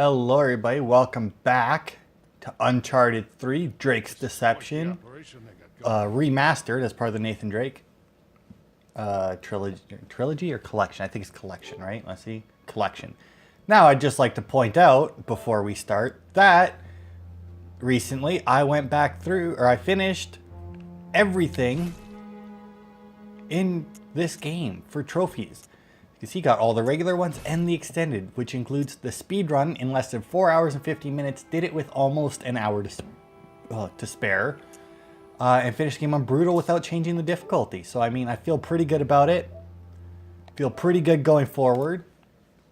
Hello everybody, welcome back to Uncharted 3, Drake's Deception, remastered as part of the Nathan Drake trilogy or collection. I think it's collection, right? Let's see, collection. Now I'd just like to point out, before we start, that recently I went back through, or I finished everything in this game for trophies. You can see got all the regular ones and the extended, which includes the speed run in less than 4 hours and 50 minutes. Did it with almost an hour to spare. And finished the game on brutal without changing the difficulty. So I mean, I feel pretty good about it. Feel pretty good going forward.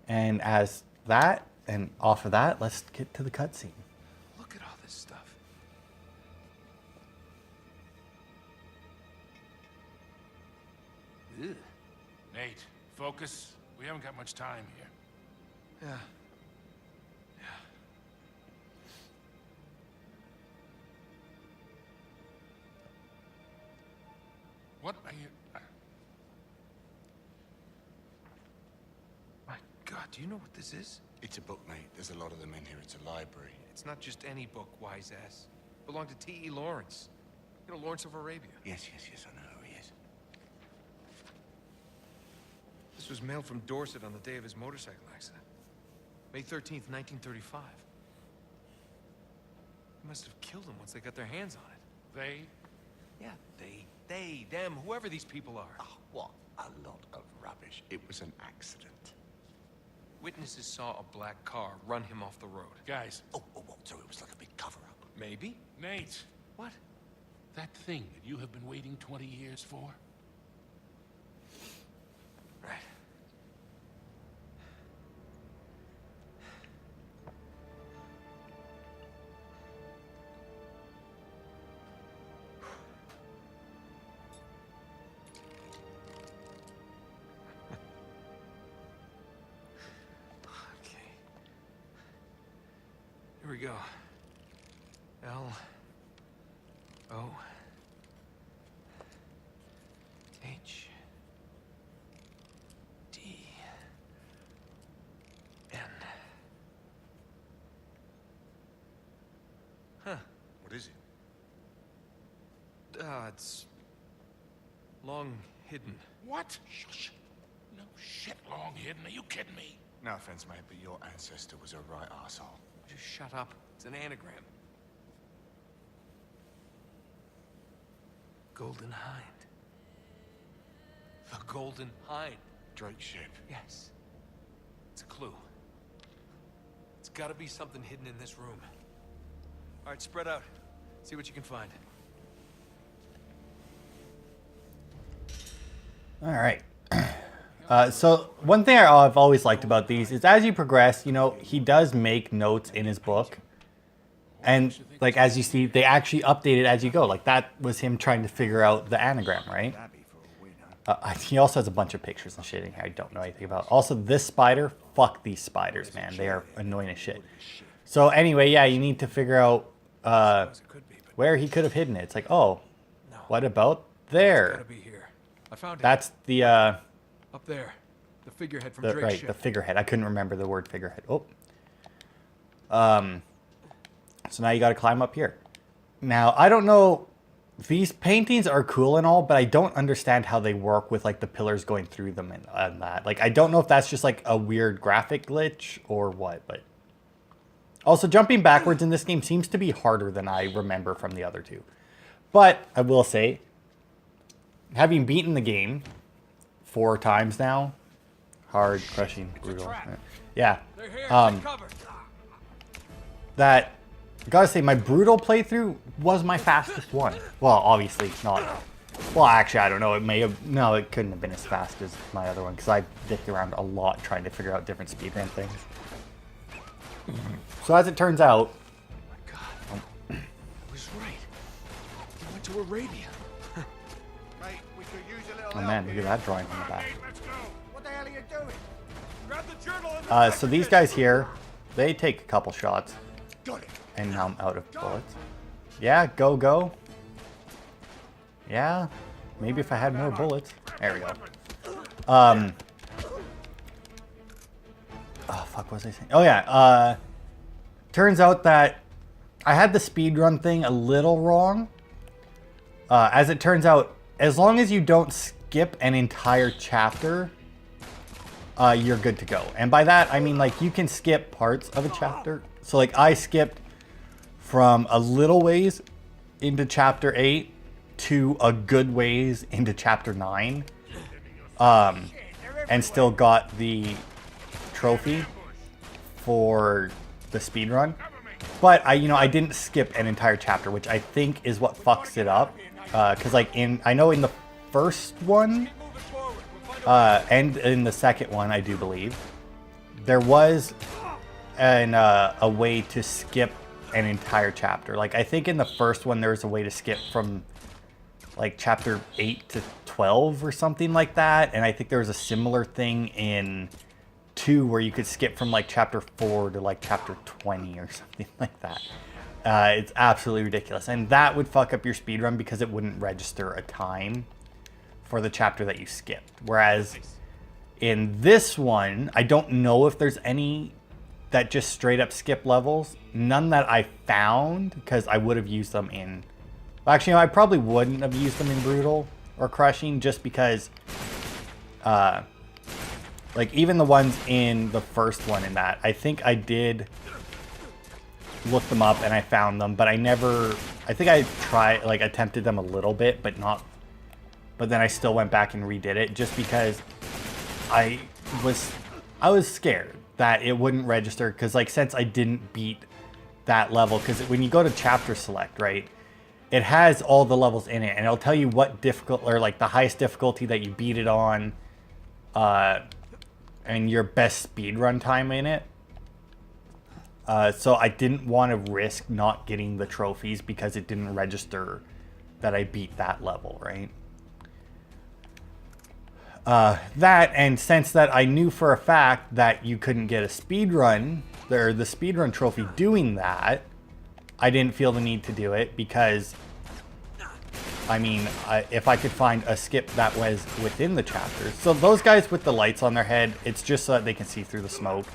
And as that, and off of that, let's get to the cutscene. Look at all this stuff. Ugh. Nate, focus. We haven't got much time here. Yeah. What are you... My God, do you know what this is? It's a book, mate. There's a lot of them in here. It's a library. It's not just any book, wise ass. It belonged to T.E. Lawrence. You know, Lawrence of Arabia. Yes, I know who he is. This was mailed from Dorset on the day of his motorcycle accident. May 13th, 1935. They must have killed him once they got their hands on it. They? Yeah, they, them, whoever these people are. Oh, what a lot of rubbish. It was an accident. Witnesses saw a black car run him off the road. Guys. Oh, so it was like a big cover-up. Maybe? Nate. What? That thing that you have been waiting 20 years for? Right. Okay. Here we go. L O H D N. Huh. What is it? It's long hidden. What? Shush. No shit, long hidden. Are you kidding me? No offense, mate, but your ancestor was a right arsehole. Just shut up. It's an anagram. Golden Hind. The Golden Hind. Drake's ship. Yes. It's a clue. It's gotta be something hidden in this room. All right, spread out. See what you can find. All right. So one thing I've always liked about these is as you progress, you know, he does make notes in his book. And like, as you see, they actually update it as you go. Like that was him trying to figure out the anagram, right? He also has a bunch of pictures and shit in here I don't know anything about. Also, this spider, fuck these spiders, man. They are annoying as shit. So anyway, yeah, you need to figure out where he could have hidden it. It's like, oh, what about there? Gotta be here. I found it. That's the Up there. The figurehead from Drake's ship. the figurehead. I couldn't remember the word figurehead. Oh. So now you got to climb up here. Now, I don't know. These paintings are cool and all, but I don't understand how they work with like the pillars going through them and that. Like, I don't know if that's just like a weird graphic glitch or what, but also jumping backwards in this game seems to be harder than I remember from the other two. But I will say, having beaten the game 4 times now, hard, crushing, brutal. Yeah. They're here. Take cover. That, I gotta say, my brutal playthrough was my fastest one. Well, obviously not. Well, actually, I don't know. It may have, no, it couldn't have been as fast as my other one because I dicked around a lot trying to figure out different speedrun things. So as it turns out, Oh my God. I was right. We went to Arabia. Mate, we could use a little oh man, look at that drawing on the back. Let's go. What the hell are you doing? Grab the journal and So these guys here, they take a couple shots, Got it. and now I'm out of bullets. Yeah, go. Yeah, maybe if I had more bullets. There we go. Oh, fuck, what was I saying? Oh, yeah. turns out that I had the speedrun thing a little wrong. As it turns out, as long as you don't skip an entire chapter, you're good to go. And by that, I mean, like, you can skip parts of a chapter. So, like, I skipped from a little ways into chapter 8 to a good ways into chapter 9. And still got the trophy for the speedrun. But I didn't skip an entire chapter, which I think is what fucks it up. Because, like, I know in the first one, and in the second one, I do believe, there was a way to skip an entire chapter. Like, I think in the first one, there was a way to skip from, like, chapter 8 to 12 or something like that. And I think there was a similar thing in 2 where you could skip from, like, chapter 4 to, like, chapter 20 or something like that. It's absolutely ridiculous. And that would fuck up your speedrun because it wouldn't register a time for the chapter that you skipped. Whereas in this one, I don't know if there's any that just straight up skip levels. None that I found, because I would have used them in... Actually, no, I probably wouldn't have used them in Brutal or Crushing, just because... like, even the ones in the first one in that, I think I did look them up and I found them, but I never... I think I attempted them a little bit, but not... But then I still went back and redid it, just because I was scared that it wouldn't register, because, like, since I didn't beat that level, because when you go to chapter select, right, it has all the levels in it, and it'll tell you what like, the highest difficulty that you beat it on, and your best speedrun time in it. So I didn't want to risk not getting the trophies because it didn't register that I beat that level, right? That, and since that I knew for a fact that you couldn't get a speedrun, or the speedrun trophy doing that, I didn't feel the need to do it because, I mean, if I could find a skip that was within the chapters. So those guys with the lights on their head, it's just so that they can see through the smoke.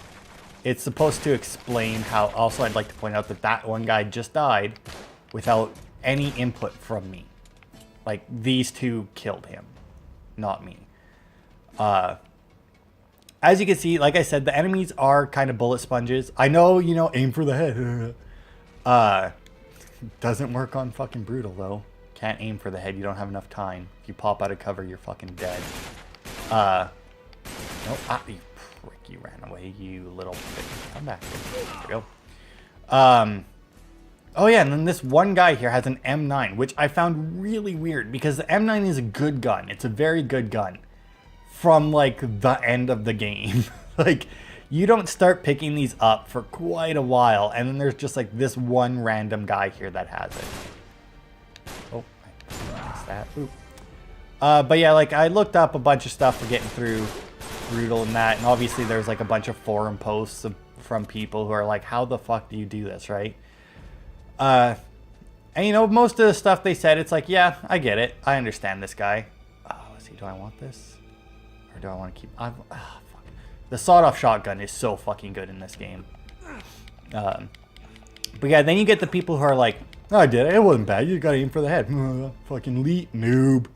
It's supposed to explain how, also I'd like to point out that that one guy just died without any input from me. Like, these two killed him, not me. As you can see, like I said, the enemies are kind of bullet sponges. I know, aim for the head. Doesn't work on fucking Brutal, though. Can't aim for the head. You don't have enough time. If you pop out of cover, you're fucking dead. Nope. You prick. You ran away, you little bitch. Come back here. There we go. Oh, yeah, and then this one guy here has an M9, which I found really weird, because the M9 is a good gun. It's a very good gun. From, like, the end of the game. Like, you don't start picking these up for quite a while, and then there's just, like, this one random guy here that has it. Oh, I missed that. Ooh. But yeah, like, I looked up a bunch of stuff for getting through Brutal and that, and obviously there's, like, a bunch of forum posts from people who are like, how the fuck do you do this, right? And, most of the stuff they said, it's like, yeah, I get it. I understand this guy. Let's see, do I want this? Or do I want to keep... fuck. The sawed-off shotgun is so fucking good in this game. But yeah, then you get the people who are like, oh, I did it. It wasn't bad. You gotta aim for the head. Fucking noob.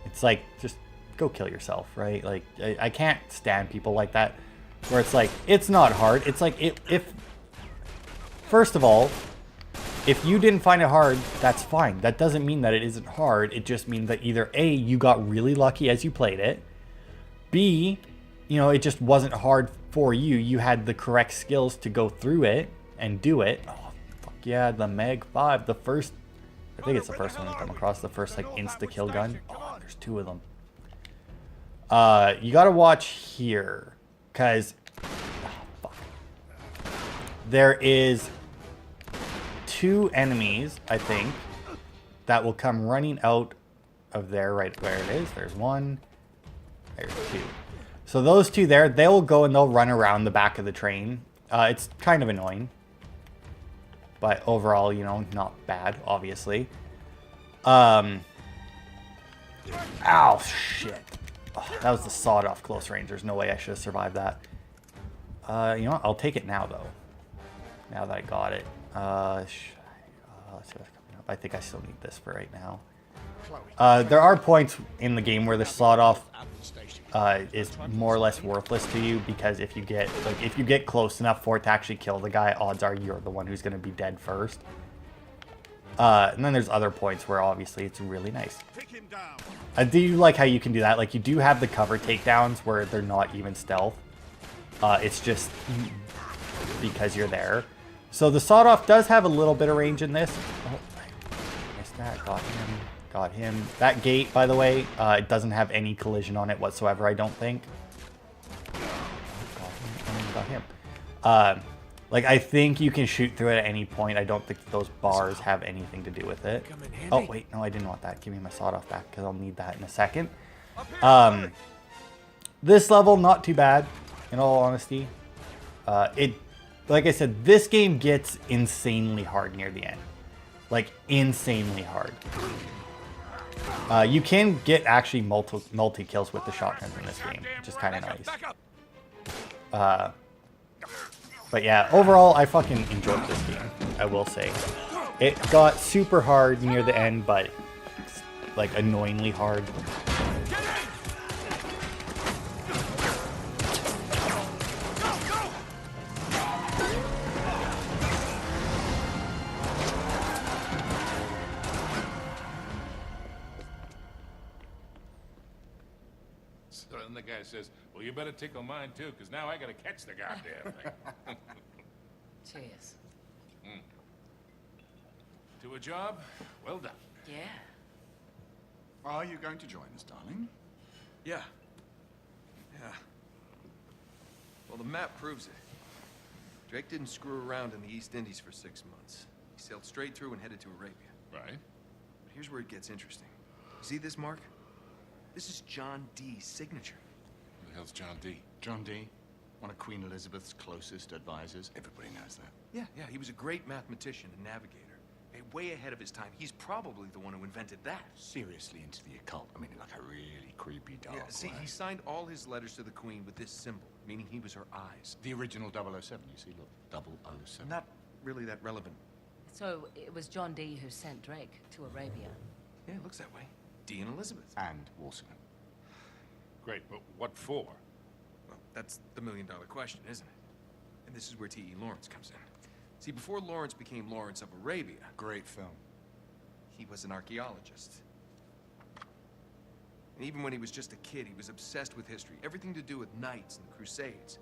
It's like, just go kill yourself, right? Like, I can't stand people like that. Where it's like, it's not hard. It's like, if... First of all, if you didn't find it hard, that's fine. That doesn't mean that it isn't hard. It just means that either A, you got really lucky as you played it. B, it just wasn't hard for you. You had the correct skills to go through it and do it. Oh, fuck yeah, the Mag 5, the first... I think it's the first one to come across, the first, like, insta-kill gun. Oh, there's 2 of them. You gotta watch here, because... Oh, fuck. There is 2 enemies, I think, that will come running out of there right where it is. There's 1... There's 2. So those 2 there, they'll go and they'll run around the back of the train. It's kind of annoying. But overall, not bad, obviously. Ow, shit. Oh, that was the sawed-off close range. There's no way I should have survived that. You know what? I'll take it now, though. Now that I got it. Let's see what's coming up. I think I still need this for right now. There are points in the game where the sawed-off is more or less worthless to you, because if you get close enough for it to actually kill the guy, odds are you're the one who's going to be dead first. And then there's other points where obviously it's really nice. I do like how you can do that. Like, you do have the cover takedowns where they're not even stealth. It's just because you're there. So the sawed-off does have a little bit of range in this. Oh, I missed that. Got him. Got him. That gate, by the way, it doesn't have any collision on it whatsoever, I don't think. Got him. Like, I think you can shoot through it at any point. I don't think those bars have anything to do with it. Oh, wait. No, I didn't want that. Give me my sawed-off back, because I'll need that in a second. This level, not too bad, in all honesty. Like I said, this game gets insanely hard near the end. Like, insanely hard. You can get actually multi-kills with the shotguns in this game, which is kind of nice. But yeah, overall, I fucking enjoyed this game, I will say. It got super hard near the end, but like annoyingly hard. So then the guy says, well, you better tickle mine too, because now I gotta catch the goddamn thing. Cheers. To a job, well done. Yeah. Are you going to join us, darling? Yeah. Yeah. Well, the map proves it. Drake didn't screw around in the East Indies for 6 months. He sailed straight through and headed to Arabia. Right. But here's where it gets interesting. See this mark? This is John Dee's signature. Who the hell's John D? John Dee, one of Queen Elizabeth's closest advisors. Everybody knows that. Yeah, he was a great mathematician and navigator. Way ahead of his time. He's probably the one who invented that. Seriously into the occult. I mean, like a really creepy dark Yeah, see, way. he signed all his letters to the Queen with this symbol, meaning he was her eyes. The original 007, you see, look. 007. Not really that relevant. So it was John Dee who sent Drake to Arabia. Yeah, it looks that way. Dee and Elizabeth. And Walsingham. Great, but what for? Well, that's the million-dollar question, isn't it? And this is where T.E. Lawrence comes in. See, before Lawrence became Lawrence of Arabia, Great film. he was an archaeologist. And even when he was just a kid, he was obsessed with history, everything to do with knights and crusades.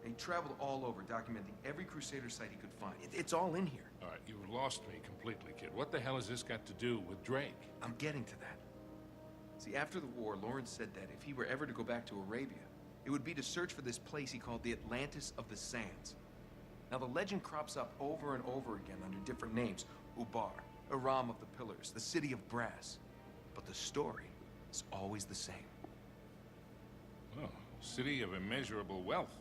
And he traveled all over, documenting every crusader site he could find. It's all in here. All right, you lost me completely, kid. What the hell has this got to do with Drake? I'm getting to that. See, after the war, Lawrence said that if he were ever to go back to Arabia, it would be to search for this place he called the Atlantis of the Sands. Now, the legend crops up over and over again under different names. Ubar, Aram of the Pillars, the City of Brass. But the story is always the same. Oh, city of immeasurable wealth,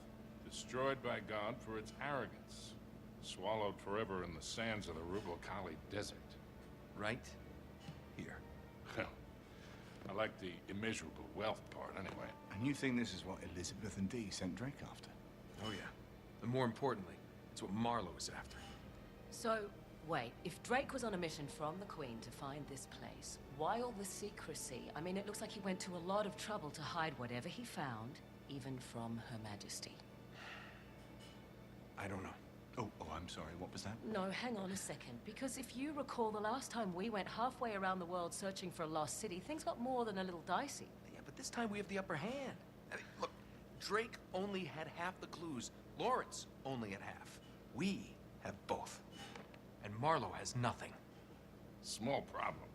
destroyed by God for its arrogance, swallowed forever in the sands of the Rubel Khali Desert. Right here. Well, I like the immeasurable wealth part anyway. And you think this is what Elizabeth and Dee sent Drake after? Oh, yeah. And more importantly, it's what Marlowe is after. So, wait, if Drake was on a mission from the Queen to find this place, why all the secrecy? I mean, it looks like he went to a lot of trouble to hide whatever he found, even from Her Majesty. I don't know. Oh, I'm sorry, what was that? No, hang on a second, because if you recall the last time we went halfway around the world searching for a lost city, things got more than a little dicey. Yeah, but this time we have the upper hand. I mean, look, Drake only had half the clues. Lawrence only had half. We have both. And Marlowe has nothing. Small problem.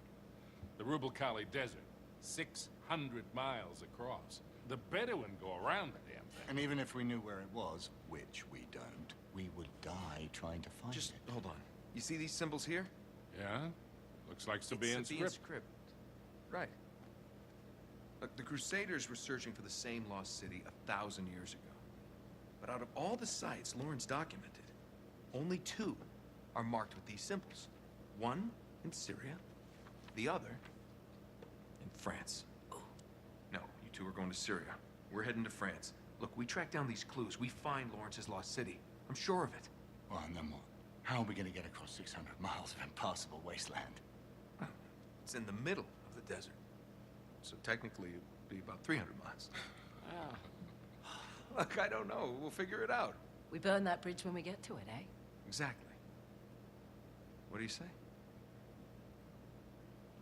The Rubel Khali Desert, 600 miles across. The Bedouin go around the damn thing. And even if we knew where it was, which we don't, we would die trying to find Just it. hold on. You see these symbols here? Yeah? Looks like Sabaean script. script. Right. Look, the Crusaders were searching for the same lost city 1,000 years ago. But out of all the sites Lawrence documented, only 2 are marked with these symbols. One in Syria, the other in France. No, you 2 are going to Syria. We're heading to France. Look, we track down these clues. We find Lawrence's lost city. I'm sure of it. Well, and then what? How are we going to get across 600 miles of impassable wasteland? It's in the middle of the desert. So technically, it would be about 300 miles. Look, I don't know. We'll figure it out. We burn that bridge when we get to it, eh? Exactly. What do you say?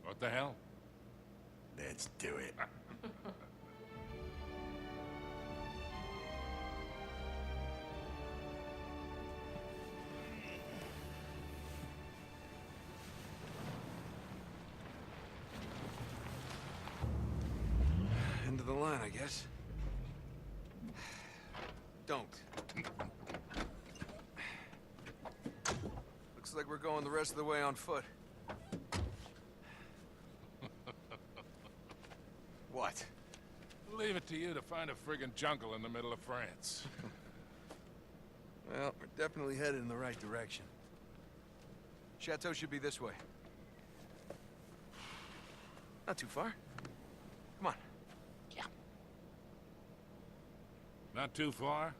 What the hell? Let's do it. End of the line, I guess. Don't. Looks like we're going the rest of the way on foot. What? Leave it to you to find a friggin' jungle in the middle of France. Well, we're definitely headed in the right direction. Chateau should be this way. Not too far. Come on. Not too far?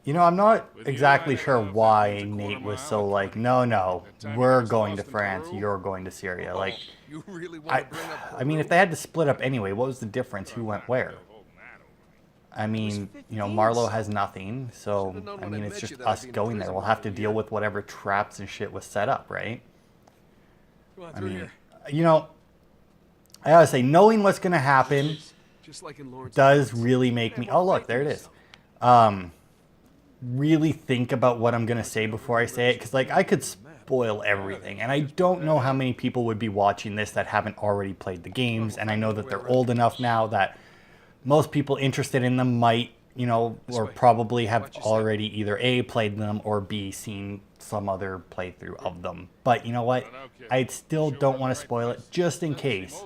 You know, I'm not With you exactly riding sure off, why that means a Nate quarter was mile so or like, 20. no, That time we're you going to lost in France, Peru? you're going to Syria. Like, You really want to bring up I mean, if they had to split up anyway, what was the difference? Who went where? I mean, you know, Marlowe has nothing, so, I mean, it's just us going there. We'll have to deal with whatever traps and shit was set up, right? Come on, I through mean, here. you know, I gotta say, knowing what's gonna happen Just like in Lawrence. does really make me, oh look, there it is. Really think about what I'm gonna say before I say it, because like I could spoil everything, and I don't know how many people would be watching this that haven't already played the games, and I know that they're old enough now that most people interested in them might, you know, or probably have already either A, played them, or B, seen some other playthrough of them. But you know what? I still don't want to spoil it, just in case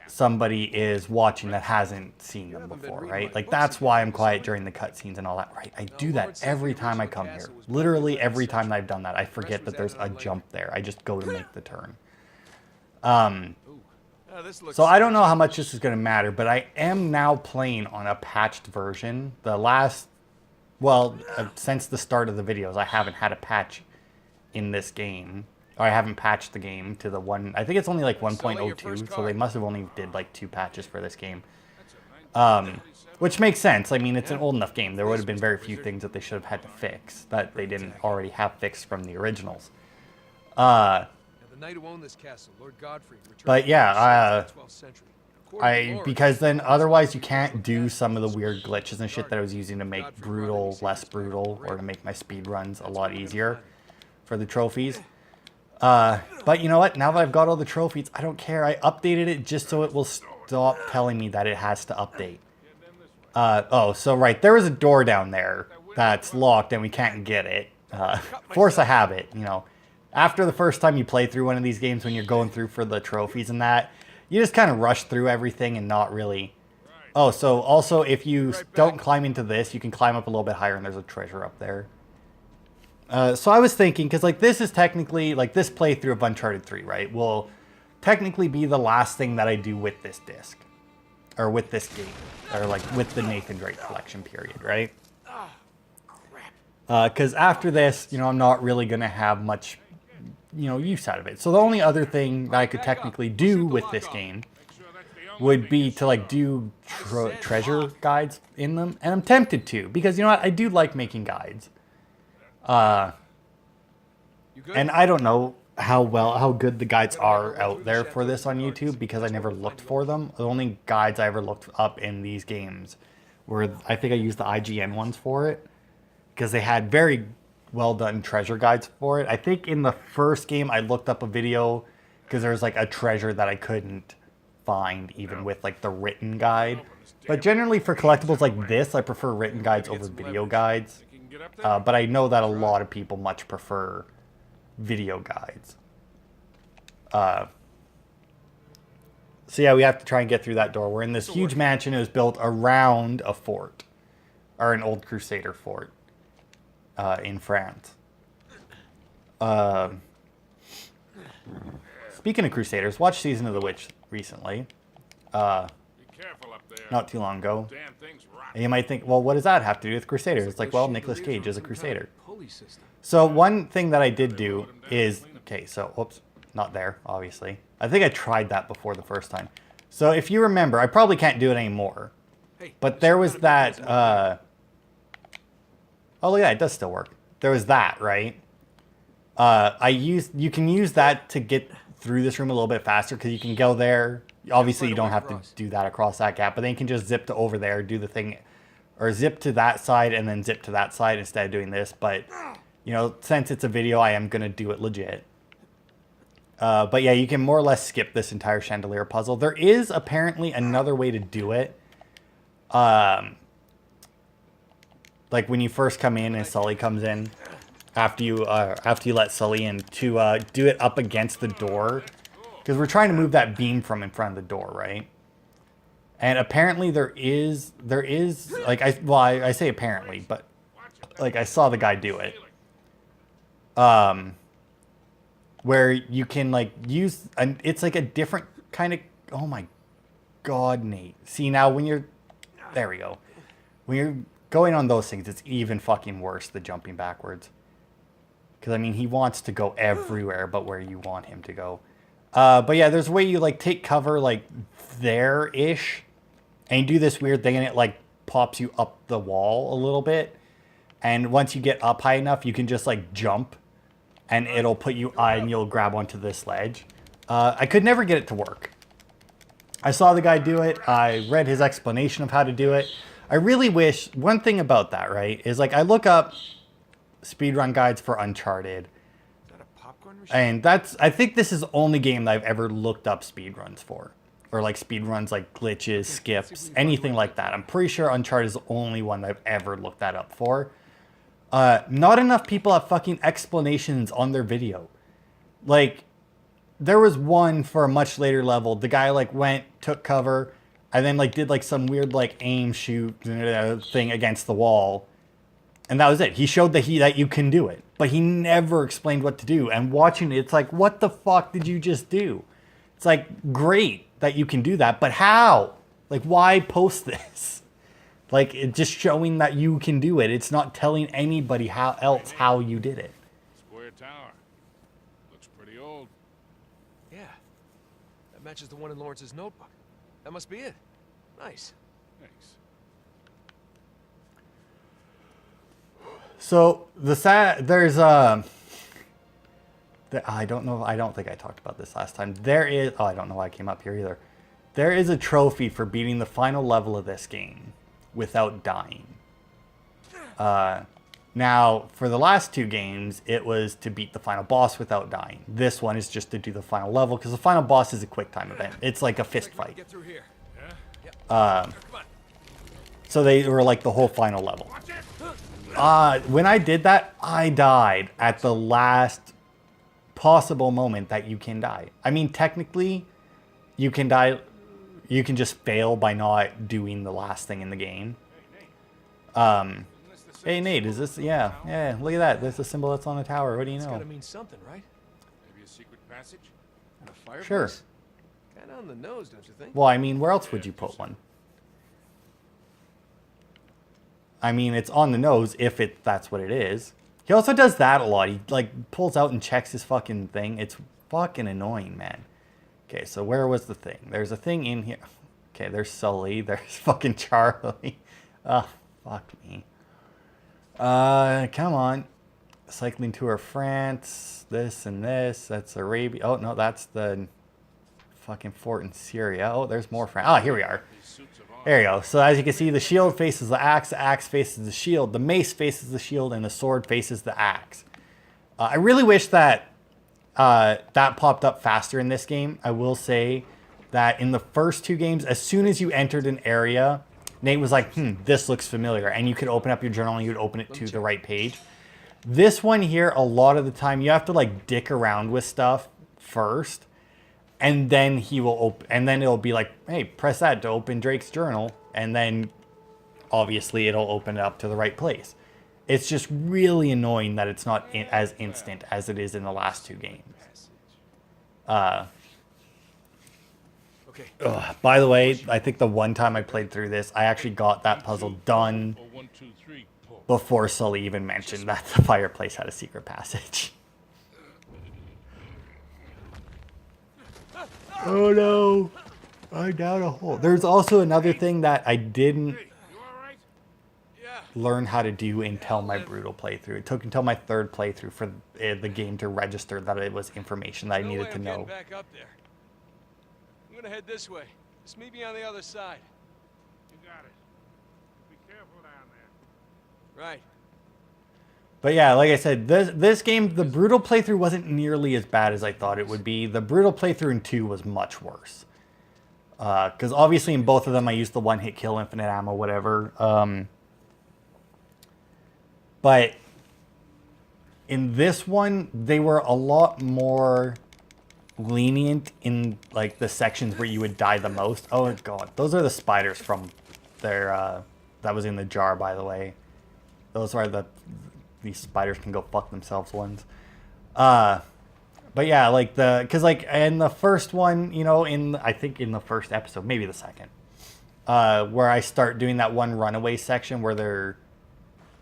somebody is watching that hasn't seen them before, right? Like, that's why I'm quiet during the cutscenes and all that, right? I do that every time I come here. Literally every time that I've done that, I forget that there's a jump there. I just go to make the turn. So I don't know how much this is going to matter, but I am now playing on a patched version. The last, well, since the start of the videos, I haven't had a patch in this game. Or I haven't patched the game to the one, I think it's only like 1.02, so they must have only did like 2 patches for this game. Which makes sense. I mean, it's an old enough game. There would have been very few things that they should have had to fix that they didn't already have fixed from the originals. But yeah, because then otherwise you can't do some of the weird glitches and shit that I was using to make brutal less brutal, or to make my speed runs a lot easier for the trophies. But you know what? Now that I've got all the trophies, I don't care. I updated it just so it will stop telling me that it has to update. Oh, so right, there is a door down there that's locked and we can't get it. Force a habit, you know. After the first time you play through one of these games, when you're going through for the trophies and that, you just kind of rush through everything and not really... Oh, so also if you don't climb into this, you can climb up a little bit higher and there's a treasure up there. So I was thinking, because like this is technically, like this playthrough of Uncharted 3, right, will technically be the last thing that I do with this disc. Or with this game. Or like with the Nathan Drake collection period, right? Because after this, you know, I'm not really going to have much, you know, use out of it. So the only other thing that I could technically do with this game would be to like do treasure guides in them. And I'm tempted to, because you know what, I do like making guides. And I don't know how good the guides are out there for this on YouTube, because I never looked for them. The only guides I ever looked up in these games were, I think I used the IGN ones for it, because they had very well done treasure guides for it. I think in the first game I looked up a video because there was like a treasure that I couldn't find even with like the written guide. But generally for collectibles like this, I prefer written guides over video guides. But I know that a lot of people much prefer video guides. So yeah, we have to try and get through that door. We're in this huge mansion. It was built around a fort, or an old Crusader fort in France. Speaking of Crusaders, watched Season of the Witch recently. Be careful up there. Not too long ago. Damn thing's rotten. And you might think, well, what does that have to do with Crusaders? It's like, well, Nicolas Cage is a Crusader. So one thing that I did do is, okay, so, whoops, not there, obviously. I think I tried that before the first time. So if you remember, I probably can't do it anymore. But there was that, oh, look at that, it does still work. There was that, right? You can use that to get through this room a little bit faster because you can go there. Obviously, you don't have to do that across that gap, but then you can just zip to over there, do the thing, or zip to that side and then zip to that side instead of doing this. But, you know, since it's a video, I am going to do it legit. But yeah, you can more or less skip this entire chandelier puzzle. There is apparently another way to do it. Like when you first come in and Sully comes in, after you let Sully in, to do it up against the door, because we're trying to move that beam from in front of the door, right? And apparently there is like I say apparently, but like I saw the guy do it. Where you can like use it's like a different kind of, oh my god, Nate. See, now when you're, there we go. When you're going on those things, it's even fucking worse, the jumping backwards. Because, I mean, he wants to go everywhere but where you want him to go. But yeah, there's a way you, like, take cover, like, there-ish. And you do this weird thing, and it, like, pops you up the wall a little bit. And once you get up high enough, you can just, like, jump. And it'll put you, and you'll grab onto this ledge. I could never get it to work. I saw the guy do it. I read his explanation of how to do it. I really wish, one thing about that, right, is like I look up speedrun guides for Uncharted. Is that a popcorn machine? And I think this is the only game that I've ever looked up speedruns for. Or like speedruns, like glitches, skips, anything like that. I'm pretty sure Uncharted is the only one that I've ever looked that up for. Not enough people have fucking explanations on their video. Like, there was one for a much later level. The guy like went, took cover, and then like did like some weird like aim shoot thing against the wall. And that was it. He showed that you can do it, but he never explained what to do. And watching it, it's like, what the fuck did you just do? It's like, great that you can do that, but how? Like, why post this? Like, it's just showing that you can do it. It's not telling anybody how you did it. Square tower. Looks pretty old. Yeah. That matches the one in Lawrence's notebook. That must be it. Nice. Thanks. So there's I don't know. I don't think I talked about this last time. There is. Oh, I don't know why I came up here either. There is a trophy for beating the final level of this game without dying. Now, for the last two games, it was to beat the final boss without dying. This one is just to do the final level, because the final boss is a quick time event. It's like a fist fight. Get through here. So they were like the whole final level. When I did that, I died at the last possible moment that you can die. I mean, technically, you can die. You can just fail by not doing the last thing in the game. Hey, Nate, is this? Yeah, look at that. There's a symbol that's on the tower. What do you It's know? gotta mean something, right? Maybe a secret passage? And a fireplace? Sure. Kinda on the nose, don't you think? Well, I mean, where else would you put one? I mean, it's on the nose if that's what it is. He also does that a lot. He like pulls out and checks his fucking thing. It's fucking annoying, man. Okay, so where was the thing? There's a thing in here. Okay, there's Sully. There's fucking Charlie. Oh, fuck me. Come on. Cycling tour of France. This and this. That's Arabia. Oh, no, that's the fucking fort in Syria. Oh, there's more France. Oh, here we are. There you go. So as you can see, the shield faces the axe faces the shield, the mace faces the shield, and the sword faces the axe. I really wish that that popped up faster in this game. I will say that in the first two games, as soon as you entered an area, Nate was like, this looks familiar. And you could open up your journal and you would open it to the right page. This one here, a lot of the time, you have to like dick around with stuff first. And then he will open, and then it'll be like, hey, press that to open Drake's journal. And then obviously it'll open it up to the right place. It's just really annoying that it's not as instant as it is in the last two games. Okay. By the way, I think the one time I played through this, I actually got that puzzle done before Sully even mentioned that the fireplace had a secret passage. Oh no, I'm down a hole. There's also another thing that I didn't learn how to do until my brutal playthrough. It took until my third playthrough for the game to register that it was information that I needed to know. Back up there. I'm gonna head this way. Just meet me on the other side. You got it. Be careful down there. Right. But yeah, like I said, this game, the brutal playthrough wasn't nearly as bad as I thought it would be. The brutal playthrough in 2 was much worse. Because obviously in both of them I used the one-hit kill, infinite ammo, whatever. But in this one, they were a lot more lenient in like the sections where you would die the most. Oh god, those are the spiders from their that was in the jar, by the way. Those are these spiders can go fuck themselves ones. But yeah, like because like in the first one, you know, I think in the first episode, maybe the second, where I start doing that one runaway section where they're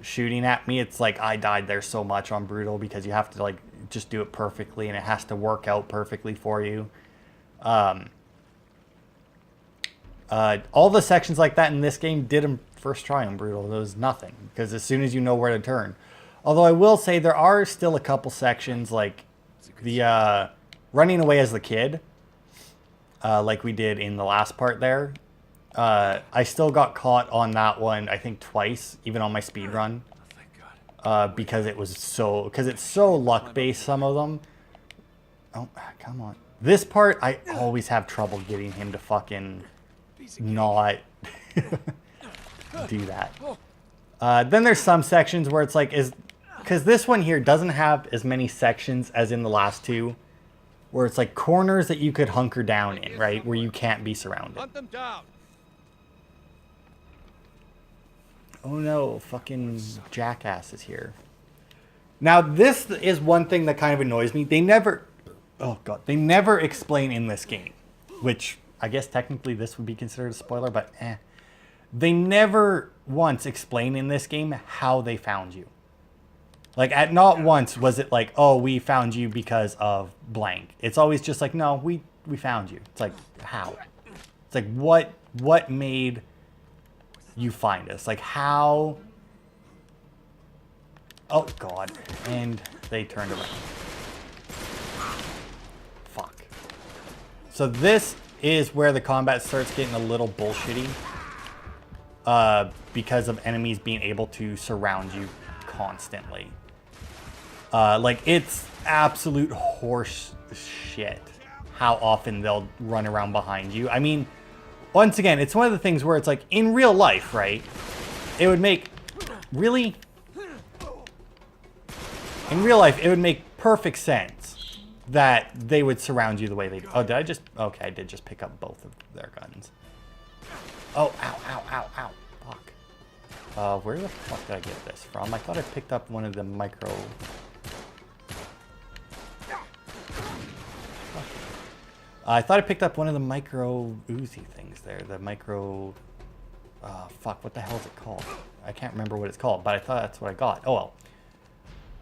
shooting at me, it's like I died there so much on brutal because you have to like just do it perfectly and it has to work out perfectly for you. All the sections like that in this game did them first try on brutal. There was nothing because as soon as you know where to turn. Although I will say there are still a couple sections like the running away as the kid, like we did in the last part there. I still got caught on that one, I think twice, even on my speed run. Because it's so luck based, some of them. Oh, come on. This part, I always have trouble getting him to fucking not do that. Then there's some sections where it's like, because this one here doesn't have as many sections as in the last two, where it's like corners that you could hunker down in, right? Where you can't be surrounded. Hunt them down. Oh no, fucking jackass is here. Now this is one thing that kind of annoys me. They never explain in this game, which I guess technically this would be considered a spoiler, but they never once explain in this game how they found you. Like not once was it like, oh, we found you because of blank. It's always just like, no, we found you. It's like, how? It's like, what made you find us? Like how? Oh god, and they turned around. Fuck. So this is where the combat starts getting a little bullshitty, because of enemies being able to surround you constantly. Like it's absolute horse shit how often they'll run around behind you. I mean, once again, it's one of the things where it's like, in real life, right? It would make, really? In real life, it would make perfect sense that they would surround you the way they do. Oh, did I just, okay, I did just pick up both of their guns. Oh, ow, ow, ow, ow, fuck. Where the fuck did I get this from? I thought I picked up one of the micro... I thought I picked up one of the micro Uzi things there. The micro... fuck, what the hell is it called? I can't remember what it's called, but I thought that's what I got. Oh well.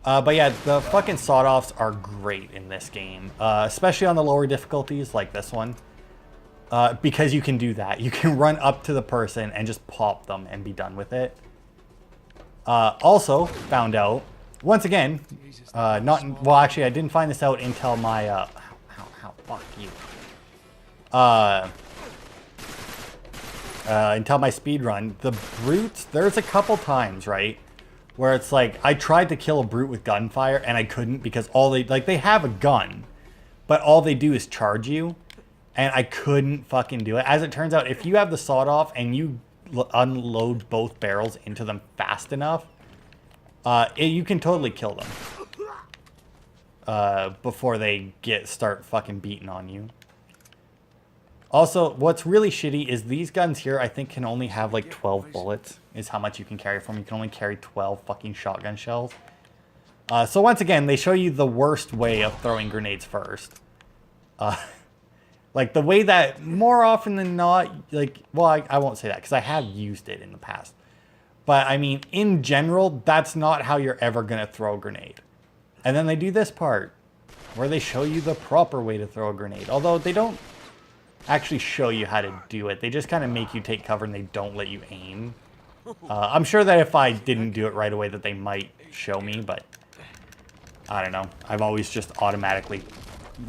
But yeah, the fucking sawed-offs are great in this game. Especially on the lower difficulties, like this one. Because you can do that. You can run up to the person and just pop them and be done with it. Also, found out, once again, well actually I didn't find this out until my, ow, fuck you. Until my speed run. The brutes, there's a couple times, right, where it's like I tried to kill a brute with gunfire and I couldn't because they have a gun, but all they do is charge you, and I couldn't fucking do it. As it turns out, if you have the sawed off and you unload both barrels into them fast enough, you can totally kill them before they start fucking beating on you. Also, what's really shitty is these guns here, I think, can only have like 12 bullets, is how much you can carry from. You can only carry 12 fucking shotgun shells. So once again, they show you the worst way of throwing grenades first. Like the way that more often than not, like, well, I won't say that because I have used it in the past. But I mean, in general, that's not how you're ever going to throw a grenade. And then they do this part where they show you the proper way to throw a grenade. Although they don't actually show you how to do it. They just kind of make you take cover and they don't let you aim. I'm sure that if I didn't do it right away that they might show me, but I don't know. I've always just automatically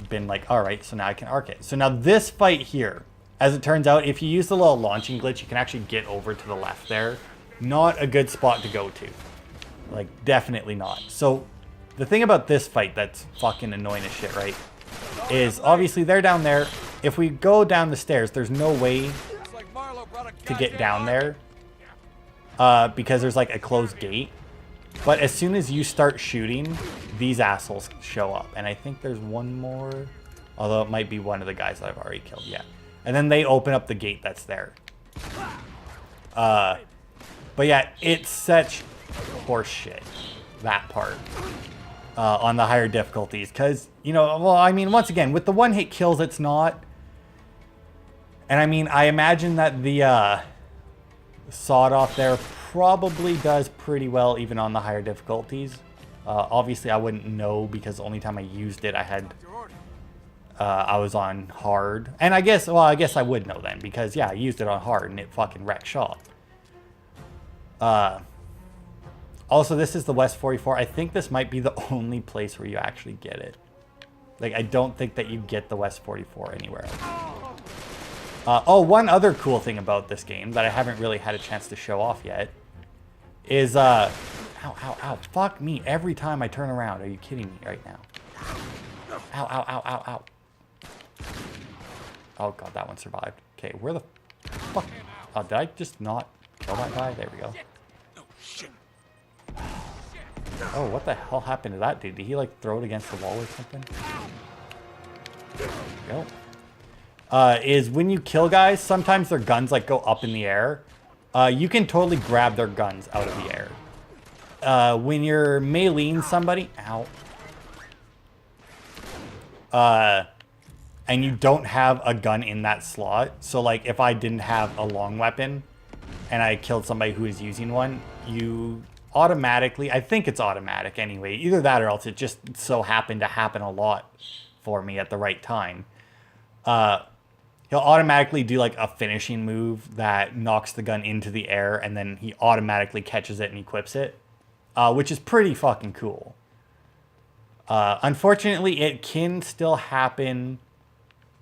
been like, all right, so now I can arc it. So now this fight here, as it turns out, if you use the little launching glitch, you can actually get over to the left there. Not a good spot to go to. Like, definitely not. So the thing about this fight that's fucking annoying as shit, right, is obviously they're down there. If we go down the stairs, there's no way to get down there because there's like a closed gate. But as soon as you start shooting, these assholes show up. And I think there's one more, although it might be one of the guys that I've already killed. Yeah. And then they open up the gate that's there. But yeah, it's such horse shit, that part, on the higher difficulties. Because, you know, well, I mean, once again, with the one-hit kills, it's not. And I mean, I imagine that the sawed-off there probably does pretty well even on the higher difficulties. Obviously, I wouldn't know because the only time I used it, I was on hard. And I guess I would know then because, yeah, I used it on hard and it fucking wrecked shop. Also, this is the West 44. I think this might be the only place where you actually get it. Like, I don't think that you get the West 44 anywhere else. Oh, one other cool thing about this game that I haven't really had a chance to show off yet is, ow, ow, ow, fuck me every time I turn around. Are you kidding me right now? Ow, ow, ow, ow, ow. Oh god, that one survived. Okay, where the fuck? Oh, did I just not kill that guy? There we go. Oh, what the hell happened to that dude? Did he like throw it against the wall or something? There we go. Is when you kill guys, sometimes their guns like go up in the air. You can totally grab their guns out of the air. When you're meleeing somebody, ow. And you don't have a gun in that slot. So like if I didn't have a long weapon and I killed somebody who is using one, you automatically, I think it's automatic anyway, either that or else it just so happened to happen a lot for me at the right time. He'll automatically do like a finishing move that knocks the gun into the air and then he automatically catches it and equips it, which is pretty fucking cool. Unfortunately, it can still happen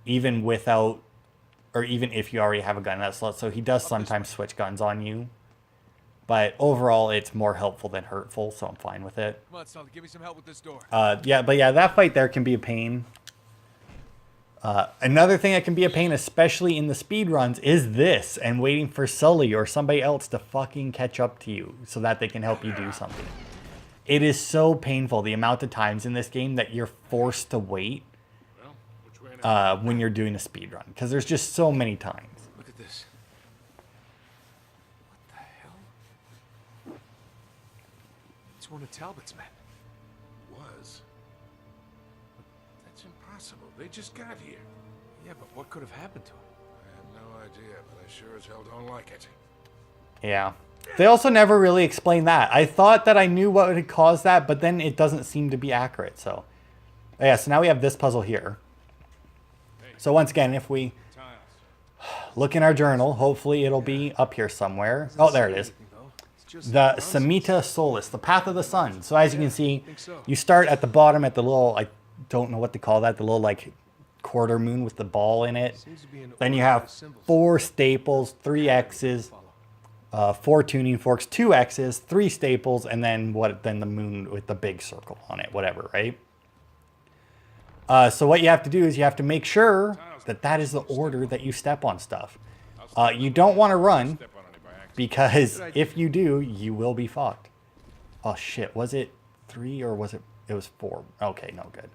even without, or even if you already have a gun in that slot. So he does sometimes switch guns on you. But overall, it's more helpful than hurtful, so I'm fine with it. Come on, Sully, give me some help with this door. Yeah, but yeah, that fight there can be a pain. Another thing that can be a pain, especially in the speed runs, is this, and waiting for Sully or somebody else to fucking catch up to you so that they can help you do something. It is so painful, the amount of times in this game that you're forced to wait when you're doing a speed run, because there's just so many times. Look at this. What the hell? It's one of Talbot's men. Was. That's impossible. They just got here. Yeah, but what could have happened to him? I have no idea, but I sure as hell don't like it. Yeah. They also never really explain that. I thought that I knew what would cause that, but then it doesn't seem to be accurate. So, yeah, so now we have this puzzle here. So once again, if we look in our journal, hopefully it'll be up here somewhere. Oh, there it is. The Samhita Solis, the Path of the Sun. So as you can see, you start at the bottom at the little, I don't know what to call that, the little like quarter moon with the ball in it. Then you have 4 staples, 3 X's, 4 tuning forks, 2 X's, 3 staples, and then then the moon with the big circle on it, whatever, right? So what you have to do is you have to make sure that that is the order that you step on stuff. You don't want to run, because if you do, you will be fucked. Oh shit, was it 3 or was it was 4? Okay, no good.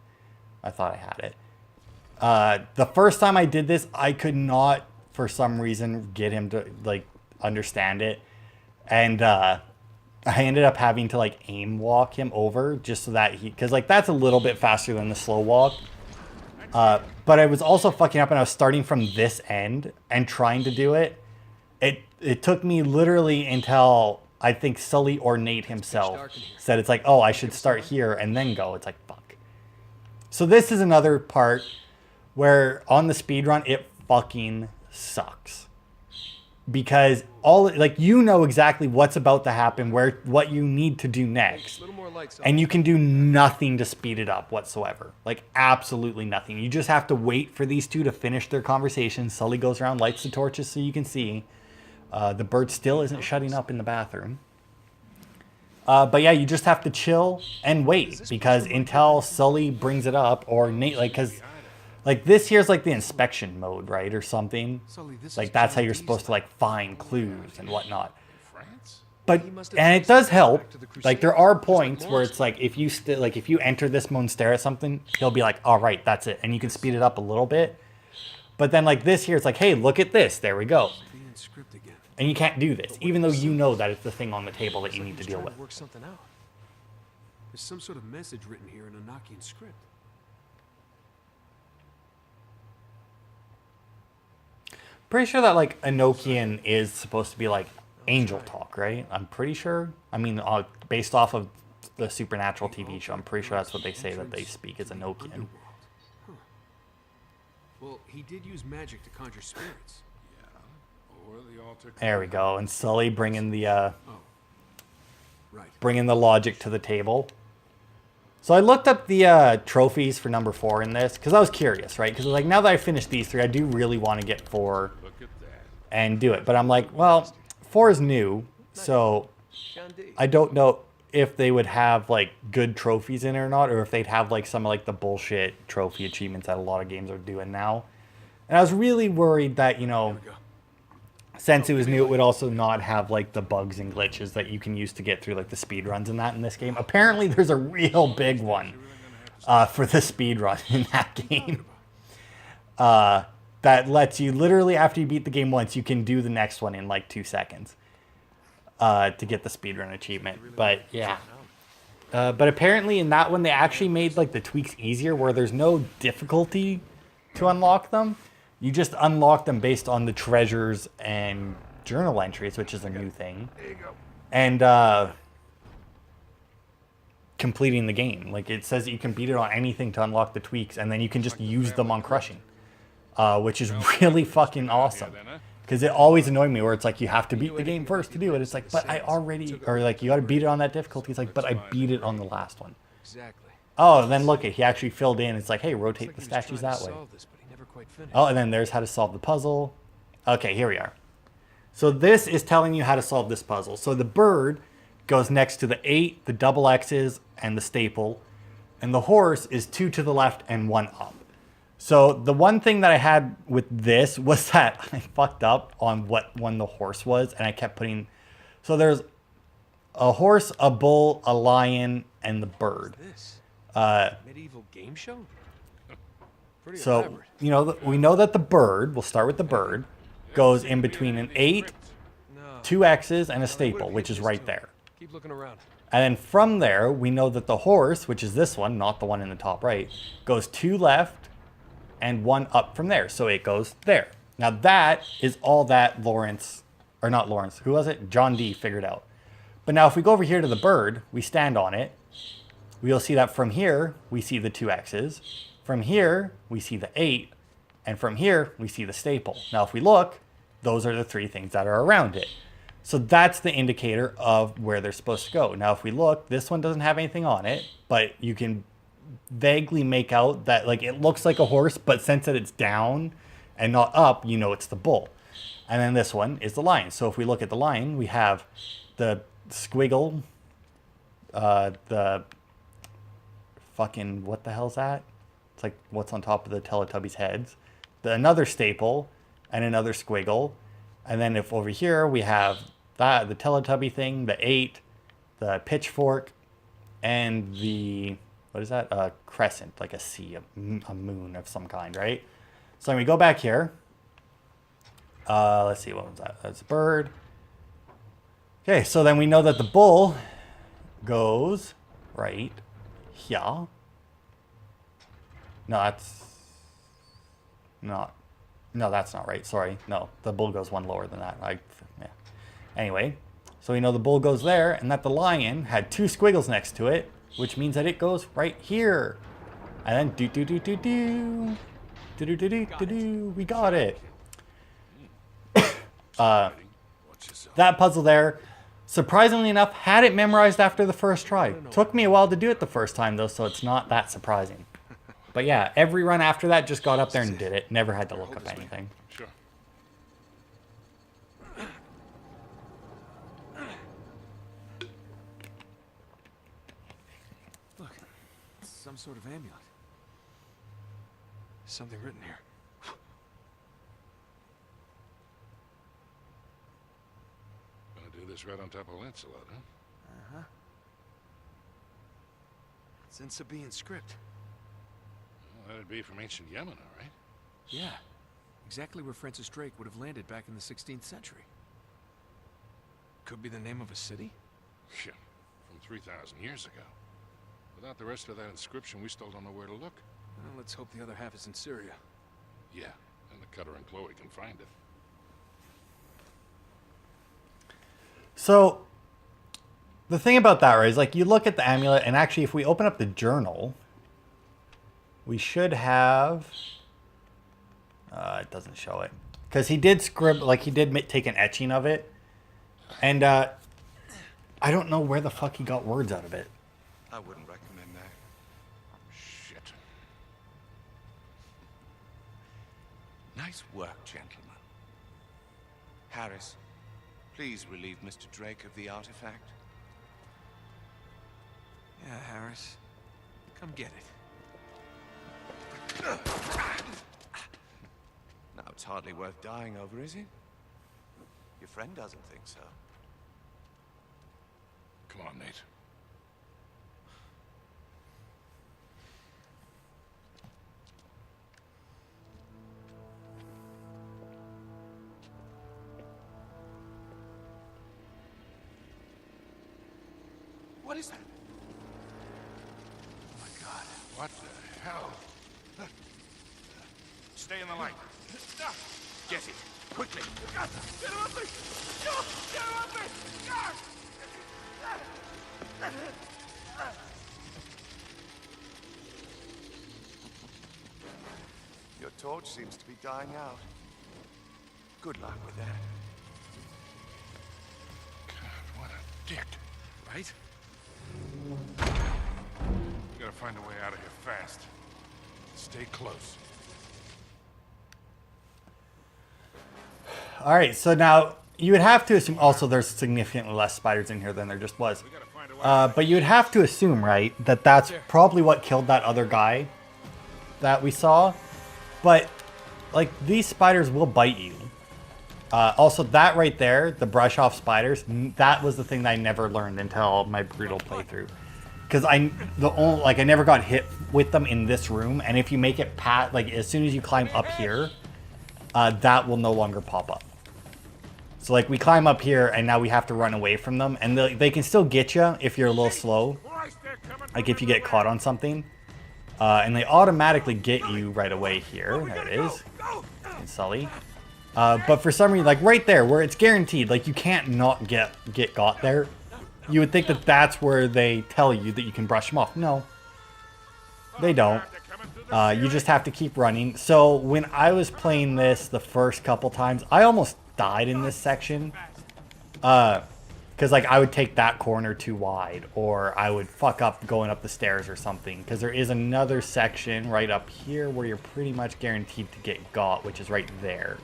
I thought I had it. The first time I did this, I could not, for some reason, get him to like understand it. And I ended up having to like aim walk him over just so that because like that's a little bit faster than the slow walk. But I was also fucking up and I was starting from this end and trying to do it. It took me literally until I think Sully or Nate himself said it's like, oh, I should start here and then go. It's like, fuck. So this is another part where on the speedrun, it fucking sucks. Because you know exactly what's about to happen, what you need to do next. And you can do nothing to speed it up whatsoever. Like, absolutely nothing. You just have to wait for these two to finish their conversation. Sully goes around, lights the torches so you can see. The bird still isn't shutting up in the bathroom. But yeah, you just have to chill and wait. Because until Sully brings it up, or Nate, because this here's like the inspection mode, right? Or something. Like, that's how you're supposed to, find clues and whatnot. But, and it does help. Like, there are points where it's like, if you enter this mode and stare at something, he'll be like, all right, that's it. And you can speed it up a little bit. But then, this here, it's like, hey, look at this. There we go. And you can't do this, even though you know that it's the thing on the table that you need to deal with. Work something out. There's some sort of message written here in a Nokian script. Pretty sure that Enochian is supposed to be angel talk, right? I'm pretty sure. I mean, based off of the Supernatural TV show, I'm pretty sure that's what they say that they speak as Enochian. Huh. Well, he did use magic to conjure spirits. Or the altar. There we go. And Sully bringing the Right. bringing the logic to the table. So I looked up the trophies for number 4 in this because I was curious, right? Because now that I finished these 3, I do really want to get 4 Look at that. and do it. But I'm like, well, 4 is new, so I don't know if they would have good trophies in it or not, or if they'd have some of the bullshit trophy achievements that a lot of games are doing now. And I was really worried that, since it was new, it would also not have the bugs and glitches that you can use to get through the speed runs and that in this game. Apparently there's a real big one for the speed run in that game. That lets you literally, after you beat the game once, you can do the next one in 2 seconds to get the speedrun achievement. But yeah. But apparently in that one, they actually made the tweaks easier where there's no difficulty to unlock them. You just unlock them based on the treasures and journal entries, which is a new thing. And completing the game. It says that you can beat it on anything to unlock the tweaks, and then you can just use them on crushing. Which is really fucking awesome. Because it always annoyed me where it's you have to beat the game first to do it. It's but I already, or you got to beat it on that difficulty. It's but I beat it on the last one. Exactly. Oh, and then look, he actually filled in. It's hey, rotate the statues that way. Oh, and then there's how to solve the puzzle. Okay, here we are. So this is telling you how to solve this puzzle. So the bird goes next to the 8, the double X's, and the staple. And the horse is 2 to the left and 1 up. So the one thing that I had with this was that I fucked up on what one the horse was. And I kept putting... So there's a horse, a bull, a lion, and the bird. Medieval game show? So, we know that the bird, we'll start with the bird, goes in between an 8, 2 X's, and a staple, which is right there. Keep looking around. And then from there, we know that the horse, which is this one, not the one in the top right, goes 2 left and 1 up from there. So it goes there. Now that is all that Lawrence, or not Lawrence, who was it? John D figured out. But now if we go over here to the bird, we stand on it, we'll see that from here, we see the 2 X's. From here, we see the 8, and from here, we see the staple. Now, if we look, those are the 3 things that are around it. So that's the indicator of where they're supposed to go. Now, if we look, this one doesn't have anything on it, but you can vaguely make out that it looks like a horse, but since that it's down and not up, it's the bull. And then this one is the lion. So if we look at the lion, we have the squiggle, the fucking, what the hell's that? It's what's on top of the Teletubbies' heads. Another staple and another squiggle. And then if over here we have that, the Teletubby thing, the 8, the pitchfork, and the, what is that? A crescent, like a C, a moon of some kind, right? So when we go back here, let's see, what was that? That's a bird. Okay, so then we know that the bull goes right here. No, that's not. No, that's not right. Sorry. No, the bull goes one lower than that. Yeah. Anyway, So we know the bull goes there, and that the lion had 2 squiggles next to it, which means that it goes right here. And then do-do-do-do-do. Do-do-do-do-do-do. We got it. That puzzle there, surprisingly enough, had it memorized after the first try. Took me a while to do it the first time, though, so it's not that surprising. But yeah, every run after that just got up there and did it. Never had to look up anything. Sure. Look, it's some sort of amulet. Something written here. Gonna do this right on top of Lancelot, huh? Uh-huh. It's in Sabaean script. Well, that'd be from ancient Yemen, all right? Yeah. Exactly where Francis Drake would have landed back in the 16th century. Could be the name of a city? Yeah, from 3,000 years ago. Without the rest of that inscription, we still don't know where to look. Well, let's hope the other half is in Syria. Yeah, and the Cutter and Chloe can find it. So, the thing about that, right, is like you look at the amulet, and actually if we open up the journal, we should have... it doesn't show it. Because he did scribble, like he did take an etching of it. And I don't know where the fuck he got words out of it. I wouldn't recommend that. Shit. Nice work, gentlemen. Harris, please relieve Mr. Drake of the artifact. Yeah, Harris. Come get it. Now, it's hardly worth dying over, is it? Your friend doesn't think so. Come on, Nate. What is that? Oh my God. What the hell? Stay in the light. Get it, quickly. Get him up me! Get him up me! Your torch seems to be dying out. Good luck with that. God, what a dick. Right? We gotta find a way out of here fast. Stay close. All right, so now you would have to assume also there's significantly less spiders in here than there just was. We gotta find a way But you would have to assume, right, that that's probably what killed that other guy that we saw. But, like, these spiders will bite you. Also, that right there, the brush off spiders, that was the thing that I never learned until my brutal playthrough. Because I never got hit with them in this room, and if you make it as soon as you climb up here, that will no longer pop up. So like we climb up here, and now we have to run away from them, and they can still get you if you're a little slow, like if you get caught on something, and they automatically get you right away here. There it is, Nate Sully. But for some reason, like right there, where it's guaranteed, like you can't not get got there. You would think that that's where they tell you that you can brush them off. No, they don't. You just have to keep running. So when I was playing this the first couple times, I almost died in this section. Because like I would take that corner too wide, or I would fuck up going up the stairs or something. Because there is another section right up here where you're pretty much guaranteed to get got, which is right there.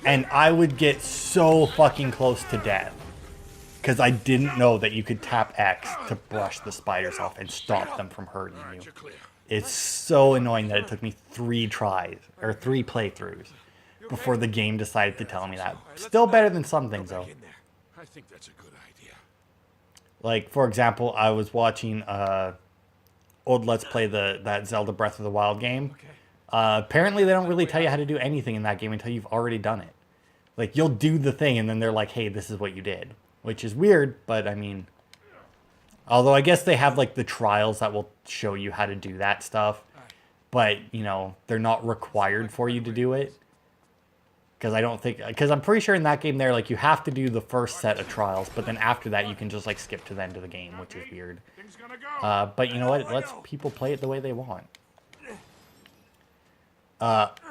And I would get so fucking close to death. Because I didn't know that you could tap X to brush the spiders off and stop them from hurting you. It's so annoying that it took me 3 tries, or 3 playthroughs, before the game decided to tell me that. Still better than some things, though. I think that's a good idea. Like, for example, I was watching old Let's Play that Zelda Breath of the Wild game. Apparently, they don't really tell you how to do anything in that game until you've already done it. Like, you'll do the thing, and then they're like, hey, this is what you did. Which is weird, but I mean... Although I guess they have, like, the trials that will show you how to do that stuff. But, you know, they're not required for you to do it. Because I don't think, because I'm pretty sure in that game there, like, you have to do the first set of trials, but then after that you can just like skip to the end of the game, which is weird. But you know what? It lets people play it the way they want. But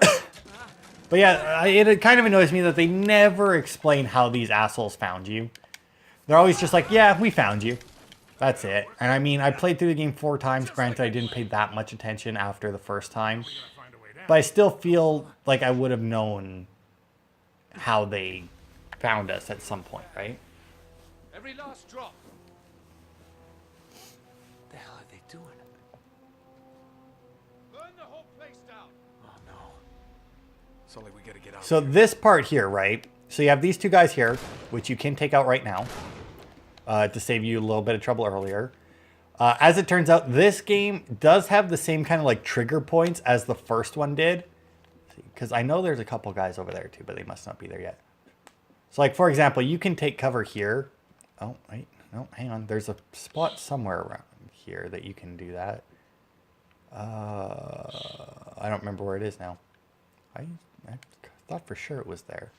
yeah, it kind of annoys me that they never explain how these assholes found you. They're always just like, yeah, we found you. That's it. And I mean, I played through the game 4 times. Granted, I didn't pay that much attention after the first time. But I still feel like I would have known how they found us at some point, right? Every last drop. The hell are they doing? Burn the whole place down. Oh no. Sully, we gotta get out. So this part here, right? So you have these 2 guys here, which you can take out right now to save you a little bit of trouble earlier. As it turns out, this game does have the same kind of like trigger points as the first one did. Because I know there's a couple guys over there too, but they must not be there yet. So like, for example, you can take cover here. Oh, wait. No, hang on. There's a spot somewhere around here that you can do that. I don't remember where it is now. I thought for sure it was there.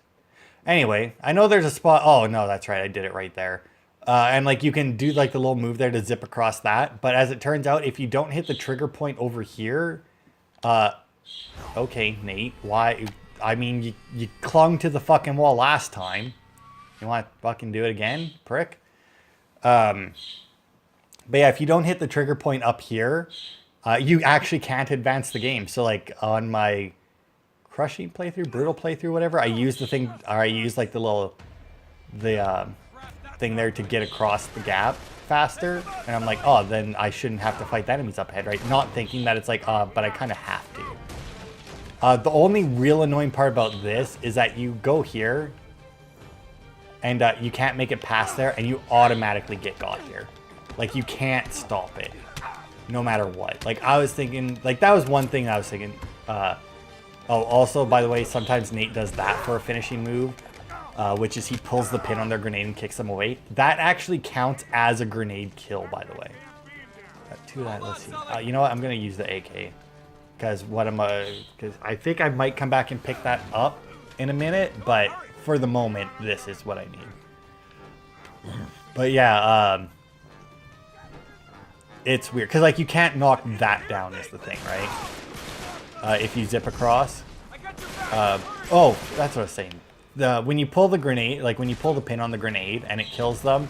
Anyway, I know there's a spot. Oh, no, that's right. I did it right there. And like you can do like the little move there to zip across that. But as it turns out, if you don't hit the trigger point over here, okay, Nate, why? I mean, you clung to the fucking wall last time. You want to fucking do it again, prick? But yeah, if you don't hit the trigger point up here, you actually can't advance the game. So like on my crushing playthrough, brutal playthrough, whatever, I used the thing, or I used like the thing there to get across the gap faster, and I'm like, oh, then I shouldn't have to fight the enemies up ahead, right? Not thinking that it's like, but I kind of have to. The only real annoying part about this is that you go here, and you can't make it past there, and you automatically get got here. Like, you can't stop it, no matter what. Like, I was thinking, like, that was one thing I was thinking. Oh, also, by the way, sometimes Nate does that for a finishing move. Which is he pulls the pin on their grenade and kicks them away. That actually counts as a grenade kill, by the way. To that, let's see. You know what? I'm gonna use the AK because because I think I might come back and pick that up in a minute. But for the moment, this is what I need. But yeah, it's weird because like you can't knock that down is the thing, right? If you zip across. Oh, that's what I was saying. When you pull the grenade, like when you pull the pin on the grenade and it kills them,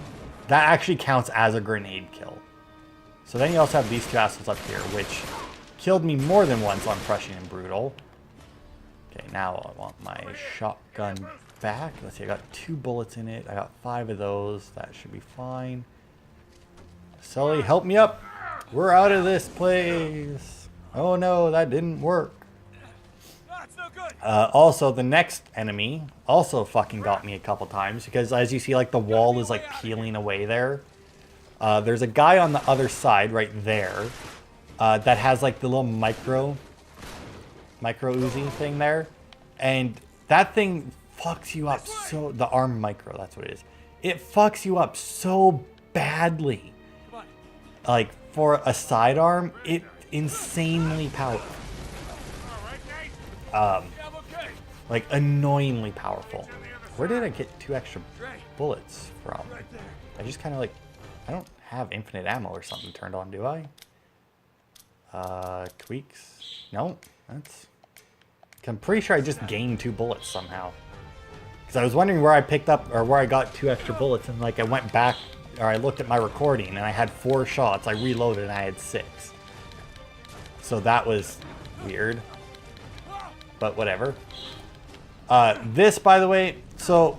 that actually counts as a grenade kill. So then you also have these 2 assholes up here, which killed me more than once on Crushing and Brutal. Okay, now I want my shotgun back. Let's see, I got 2 bullets in it. I got 5 of those. That should be fine. Sully, help me up. We're out of this place. Oh no, that didn't work. Also, the next enemy also fucking got me a couple times because as you see, like the wall is like peeling away there. There's a guy on the other side right there that has like the little micro Uzi thing there. And that thing fucks you up so... The arm micro, that's what it is. It fucks you up so badly. Like, for a sidearm, it's insanely powerful. Like, annoyingly powerful. Where did I get 2 extra bullets from? I just kind of like... I don't have infinite ammo or something turned on, do I? Tweaks? No, that's... I'm pretty sure I just gained 2 bullets somehow. Because I was wondering where I picked up, or where I got 2 extra bullets, and like I went back, or I looked at my recording, and I had 4 shots. I reloaded, and I had 6. So that was weird. But whatever. This, by the way, so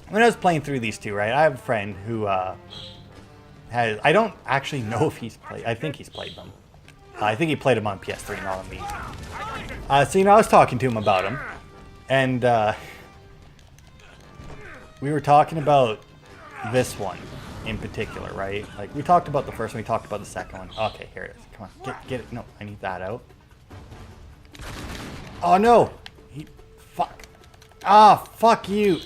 when I was playing through these 2, right, I have a friend who has, I don't actually know if he's played, I think he's played them. I think he played them on PS3, not on Vita. So, you know, I was talking to him about them, and we were talking about this one in particular, right? Like, we talked about the first one, we talked about the second one. Okay, here it is. Come on, get it. No, I need that out. Oh, no! Fuck. Ah, fuck you!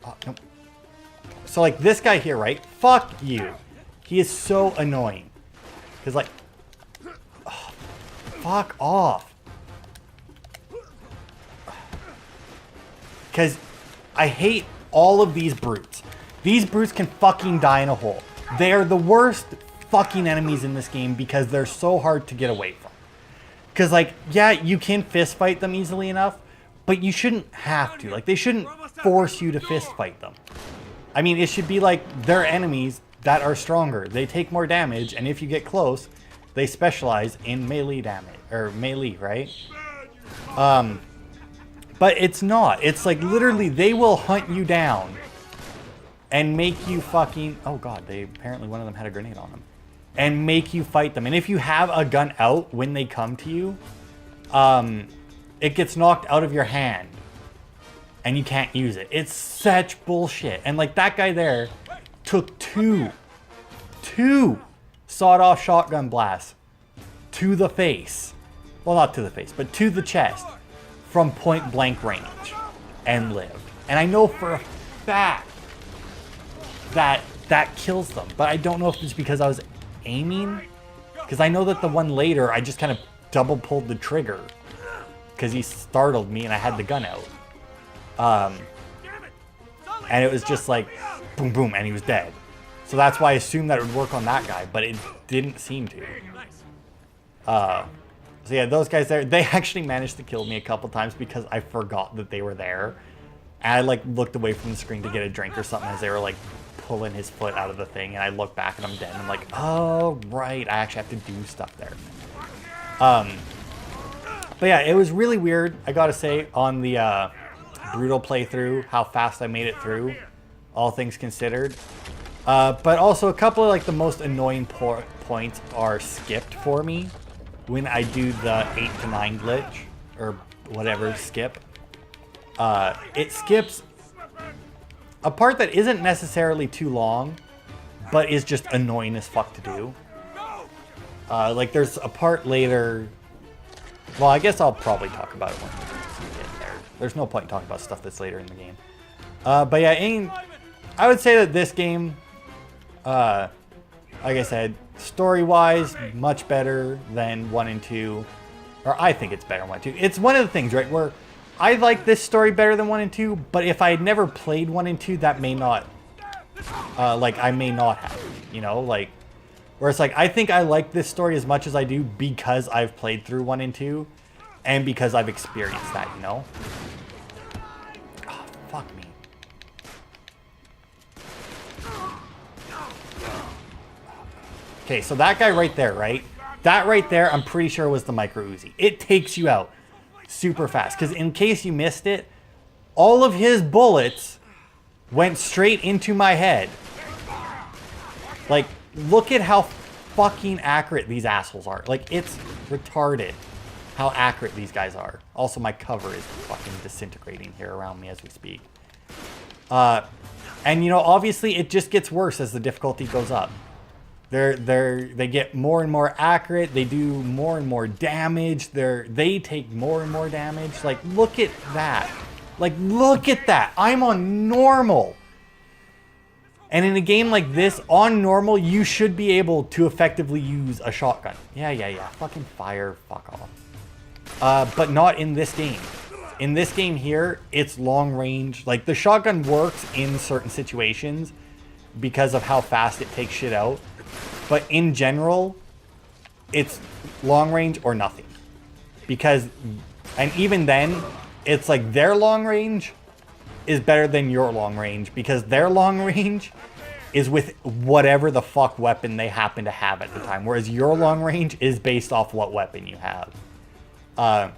Oh, no. So, like, this guy here, right? Fuck you. He is so annoying. Because, like... Oh, fuck off. Because I hate all of these brutes. These brutes can fucking die in a hole. They are the worst fucking enemies in this game because they're so hard to get away from. Because, like, yeah, you can fist fight them easily enough, but you shouldn't have to. Like, they shouldn't force you to fist fight them. I mean, it should be like they're enemies that are stronger. They take more damage, and if you get close, they specialize in melee damage, or melee, right? But it's not. It's like literally they will hunt you down and make you fucking... Oh god, apparently one of them had a grenade on them. And make you fight them. And if you have a gun out when they come to you, it gets knocked out of your hand. And you can't use it. It's such bullshit. And like that guy there took two sawed-off shotgun blasts to the face. Well, not to the face, but to the chest from point blank range and lived. And I know for a fact that that kills them, but I don't know if it's because I was aiming, because I know that the one later I just kind of double pulled the trigger because he startled me and I had the gun out. And it was just like boom boom and he was dead. So that's why I assumed that it would work on that guy, but it didn't seem to. So yeah, those guys there, they actually managed to kill me a couple times because I forgot that they were there. And I like looked away from the screen to get a drink or something as they were like pulling his foot out of the thing, and I look back and I'm dead. And I'm like, oh right, I actually have to do stuff there. But yeah, it was really weird, I gotta say, on the brutal playthrough, how fast I made it through, all things considered. But also a couple of like the most annoying points are skipped for me when I do the 8 to 9 glitch, or whatever, skip. It skips a part that isn't necessarily too long, but is just annoying as fuck to do. Like there's a part later, well I guess I'll probably talk about it when we get there. There's no point in talking about stuff that's later in the game. But yeah, I would say that this game, like I said, story-wise, much better than 1 and 2. Or I think it's better than 1 and 2. It's one of the things, right, where I like this story better than 1 and 2, but if I had never played 1 and 2, that may not, like, I may not have, you know, like, where it's like, I think I like this story as much as I do because I've played through 1 and 2, and because I've experienced that, you know? Oh, fuck me. Okay, so that guy right there, right? That right there, I'm pretty sure was the micro Uzi. It takes you out super fast. Because in case you missed it, all of his bullets went straight into my head. Like, look at how fucking accurate these assholes are. Like, it's retarded how accurate these guys are. Also, my cover is fucking disintegrating here around me as we speak. And, you know, obviously it just gets worse as the difficulty goes up. They get more and more accurate. They do more and more damage. They take more and more damage. Like, look at that. Like, look at that. I'm on normal. And in a game like this, on normal, you should be able to effectively use a shotgun. Yeah. Fucking fire. Fuck off. But not in this game. In this game here, it's long range. Like, the shotgun works in certain situations because of how fast it takes shit out. But in general, it's long range or nothing. Because, and even then, it's like their long range is better than your long range. Because their long range is with whatever the fuck weapon they happen to have at the time. Whereas your long range is based off what weapon you have. I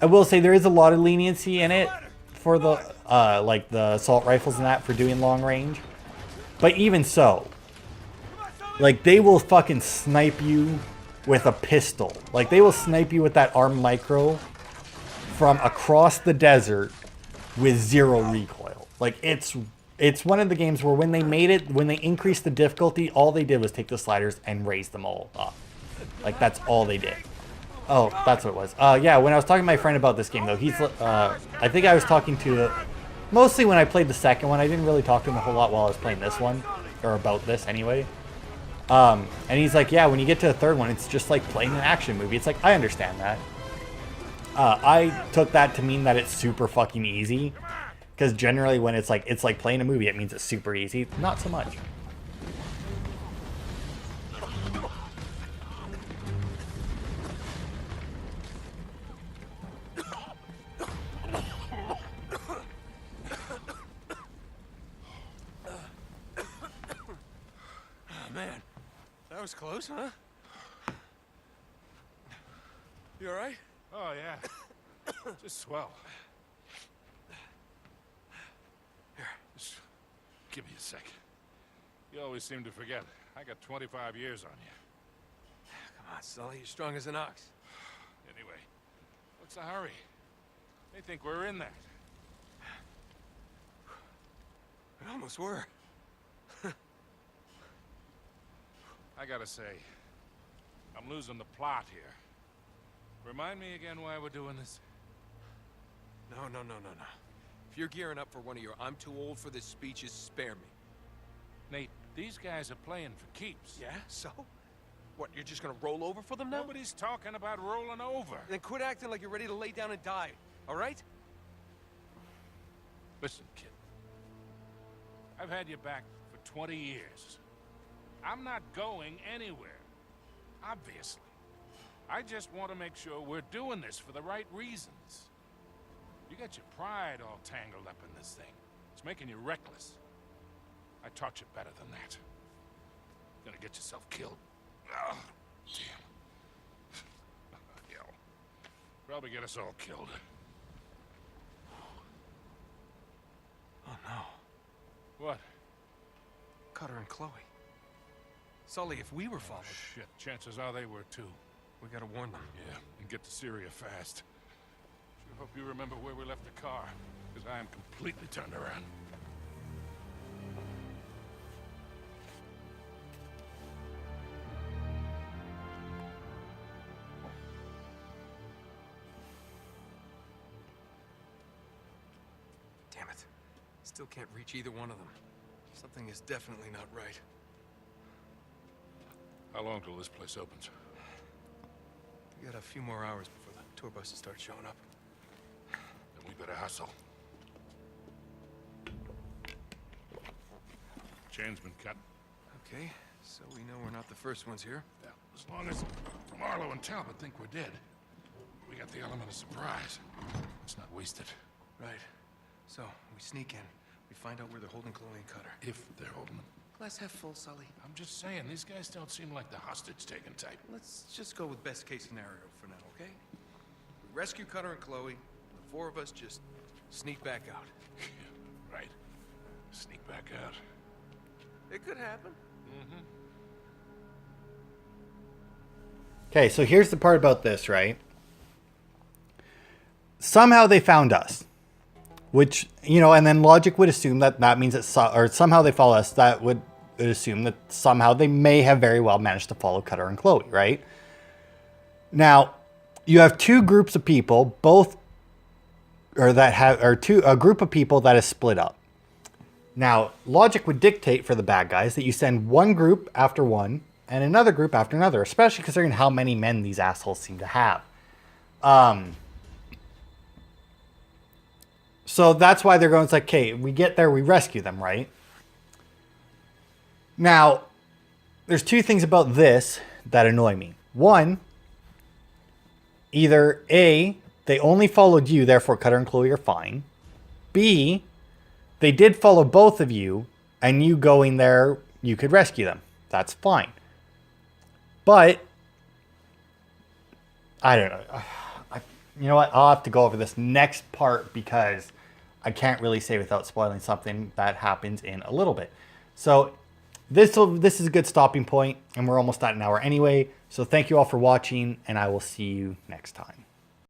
will say there is a lot of leniency in it for the, like the assault rifles and that for doing long range. But even so, like, they will fucking snipe you with a pistol. Like, they will snipe you with that arm micro from across the desert with 0 recoil. Like, it's one of the games where when they increased the difficulty, all they did was take the sliders and raise them all up. Like, that's all they did. Oh, that's what it was. Yeah, when I was talking to my friend about this game, though, I think I was talking to, mostly when I played the second one. I didn't really talk to him a whole lot while I was playing this one, or about this anyway. And he's like, yeah, when you get to the third one, it's just like playing an action movie. It's like, I understand that. I took that to mean that it's super fucking easy. Because generally when it's like playing a movie, it means it's super easy. Not so much. Man, that was close, huh? You all right? Oh, yeah. Just swell. Here, just give me a sec. You always seem to forget. I got 25 years on you. Come on, Sully, you're strong as an ox. Anyway, what's the hurry? They think we're in that. We almost were. I gotta say, I'm losing the plot here. Remind me again why we're doing this? No. If you're gearing up for one of your I'm too old for this speeches, spare me. Nate, these guys are playing for keeps. Yeah, so? What, you're just gonna roll over for them now? Nobody's talking about rolling over. Then quit acting like you're ready to lay down and die, all right? Listen, kid. I've had your back for 20 years. I'm not going anywhere. Obviously. I just want to make sure we're doing this for the right reasons. You got your pride all tangled up in this thing. It's making you reckless. I taught you better than that. You're gonna get yourself killed. Oh, damn. Hell. Probably get us all killed. Oh, no. What? Cutter and Chloe. Sully, if we were followed... Shit, chances are they were too. We gotta warn them. Yeah, and get to Syria fast. Sure hope you remember where we left the car, because I am completely turned around. Damn it. Still can't reach either one of them. Something is definitely not right. How long till this place opens? We got a few more hours before the tour buses start showing up. Then we better hustle. Chain's been cut. Okay, so we know we're not the first ones here. Yeah, as long as Marlowe and Talbot think we're dead, we got the element of surprise. Let's not waste it. Right. So, we sneak in. We find out where they're holding Chloe and Cutter. If they're holding them. Glass half full, Sully. I'm just saying, these guys don't seem like the hostage-taking type. Let's just go with best case scenario for now, okay? We rescue Cutter and Chloe. The four of us just sneak back out. Right. Sneak back out. It could happen. Okay, so here's the part about this, right? Somehow they found us. Which, you know, and then logic would assume that that means that, or somehow they follow us, that would assume that somehow they may have very well managed to follow Cutter and Chloe, right? Now, you have two groups of people, both, or that have, or a group of people that is split up. Now, logic would dictate for the bad guys that you send one group after one and another group after another, especially considering how many men these assholes seem to have. So that's why they're going, it's like, okay, we get there, we rescue them, right? Now, there's two things about this that annoy me. One, either A, they only followed you, therefore Cutter and Chloe are fine. B, they did follow both of you, and you going there, you could rescue them. That's fine. But, I don't know. You know what? I'll have to go over this next part because I can't really say without spoiling something that happens in a little bit. So this is a good stopping point, and we're almost at an hour anyway. So thank you all for watching, and I will see you next time.